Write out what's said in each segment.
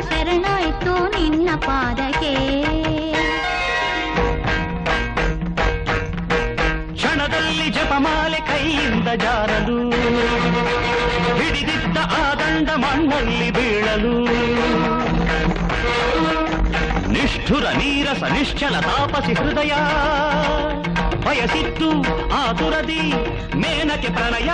ಶರಣಾಯ್ತು ನಿನ್ನ ಪಾದಕ್ಕೆ ಕ್ಷಣದಲ್ಲಿ ಜಪಮಾಲೆ ಕೈಯಿಂದ ಜಾರಲು ಹಿಡಿದಿದ್ದ ಆ ದಂಡ ಮಣ್ಣಲ್ಲಿ ಬೀಳಲು ನಿಷ್ಠುರ ನೀರಸ ನಿಶ್ಚಲ ತಾಪಸಿ ಹೃದಯ ಬಯಸಿತ್ತು ಆತುರದಿ ಮೇನಕೆ ಪ್ರಣಯ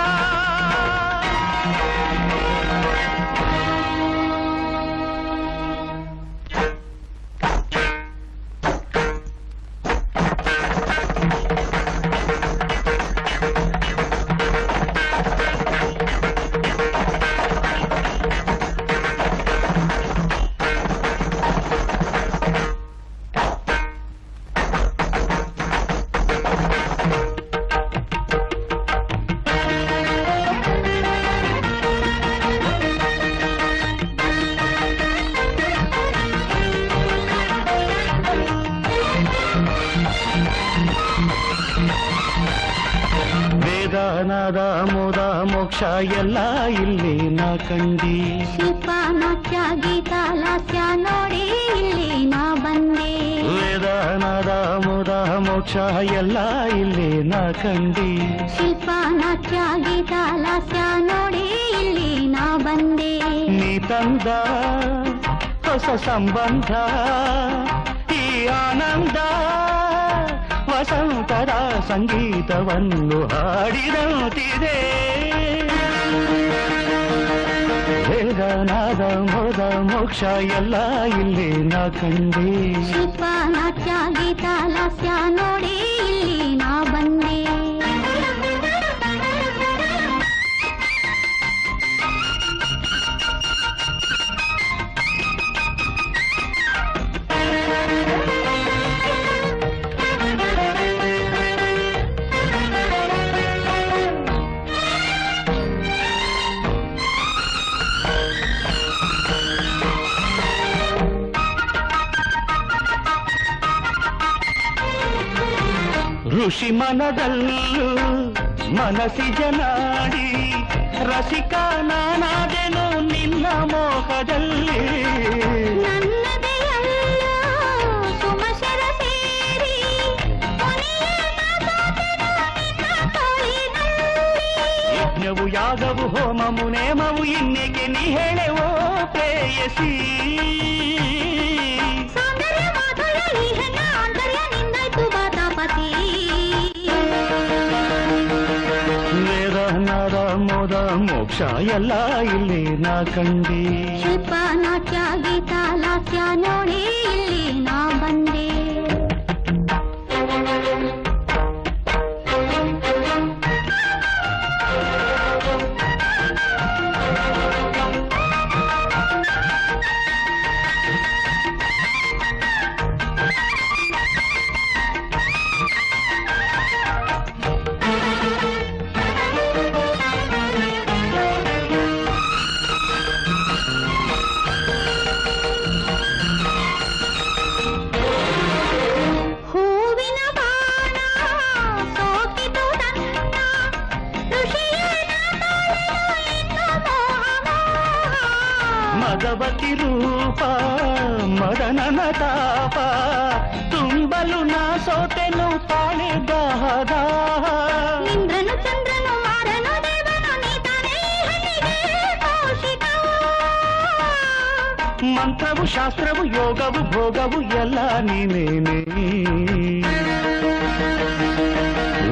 ವೇದನಾದ ಮೋದ ಮೋಕ್ಷ ಎಲ್ಲ ಇಲ್ಲಿ ನಾ ಕಂಡಿ ಶಿಲ್ಪ ನಾಟ್ಯ ಗೀತ ಲಾಸ್ಯ ನೋಡಿ ಇಲ್ಲಿ ನಾ ಬಂದೆ ವೇದನಾದ ಮೋದ ಮೋಕ್ಷ ಎಲ್ಲ ಇಲ್ಲಿ ನಾ ಕಂಡಿ ಶಿಲ್ಪ ನಾಟ್ಯ ಗೀತ ಲಾಸ್ಯ ನೋಡಿ ಇಲ್ಲಿ ನಾ ಬಂದೆ ನೀ ತಂದ ಹೊಸ ಸಂಬಂಧ ಈ ಆನಂದ ವಸಂತದ ಸಂಗೀತವನ್ನು ಹಾಡಿದಂತಿದೆ ವೇದನಾದ ಮೋದ ಮೋಕ್ಷ ಎಲ್ಲ ಇಲ್ಲಿ ನಾ ಕಂಡೆ ಶಿಲ್ಪ ನಾಟ್ಯ ಗೀತ ಲಾಸ್ಯ ನೋಡಿ ಇಲ್ಲಿ ನಾ ಬಂದೆ ಋಷಿ ಮನದಲ್ಲೂ ಮನಸ್ಸಿಜ ನಾಡಿ ರಸಿಕ ನಾನಾದೆನು ನಿನ್ನ ಮೋಹದಲ್ಲಿ ಯಜ್ಞವು ಯಾಗವು ಹೋಮವು ನೇಮವು ಇನ್ನೇಕೆ ನೀ ಹೇಳೆವೋ ಪ್ರೇಯಸಿ ವೇದನಾದ ಮೋದ ಮೋಕ್ಷ ಎಲ್ಲ ಇಲ್ಲಿ ನಾ ಕಂಡಿ ಶಿಲ್ಪ ನಾಟ್ಯ ಗೀತ ಲಾಸ್ಯ ನೋಡಿ ಇಲ್ಲಿ ನಾ ಬಂದೆ ಮಗವತಿ ರೂಪ ಮದನನ ತಾಪ ತುಂಬಲು ನಾ ಸೋತೆನು ತಾಳೆ ದಾದ ಇಂದ್ರನು ಚಂದ್ರನು ಮಾರನು ದೇವನು ನೀತಾನೇ ಹಣ್ಣಿಗೆ ಕೌಶಿಕ ಮಂತ್ರವು ಶಾಸ್ತ್ರವು ಯೋಗವು ಭೋಗವು ಎಲ್ಲ ನೀನೇನೆ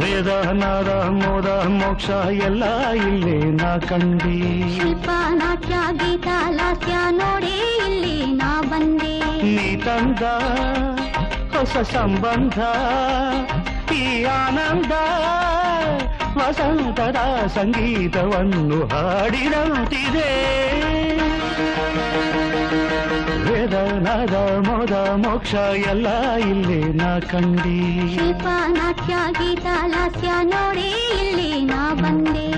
ವೇದ ನಾದ ಮೋದ ಮೋಕ್ಷ ಎಲ್ಲ ಇಲ್ಲೇ ನಾ ಕಂಡಿ ಶಿಲ್ಪ ನಾಟ್ಯ ಗೀತ ಲಾಸ್ಯ ನೋಡಿ ಇಲ್ಲಿ ನಾ ಬಂದೆ ನೀ ತಂದ ಹೊಸ ಸಂಬಂಧ ಈ ಆನಂದ ವಸಂತದ ಸಂಗೀತವನ್ನು ಹಾಡಿದಂತಿದೆ ವೇದ ನಾದ ಮೋದ ಮೋಕ್ಷ ಎಲ್ಲ ಇಲ್ಲೇ ನಾ ಕಂಡಿ ಶಿಲ್ಪ ನಾಟ್ಯ ಗೀತ ಲಾಸ್ಯ ನೋಡಿ ಇಲ್ಲಿ ನಾ ಬಂದೆ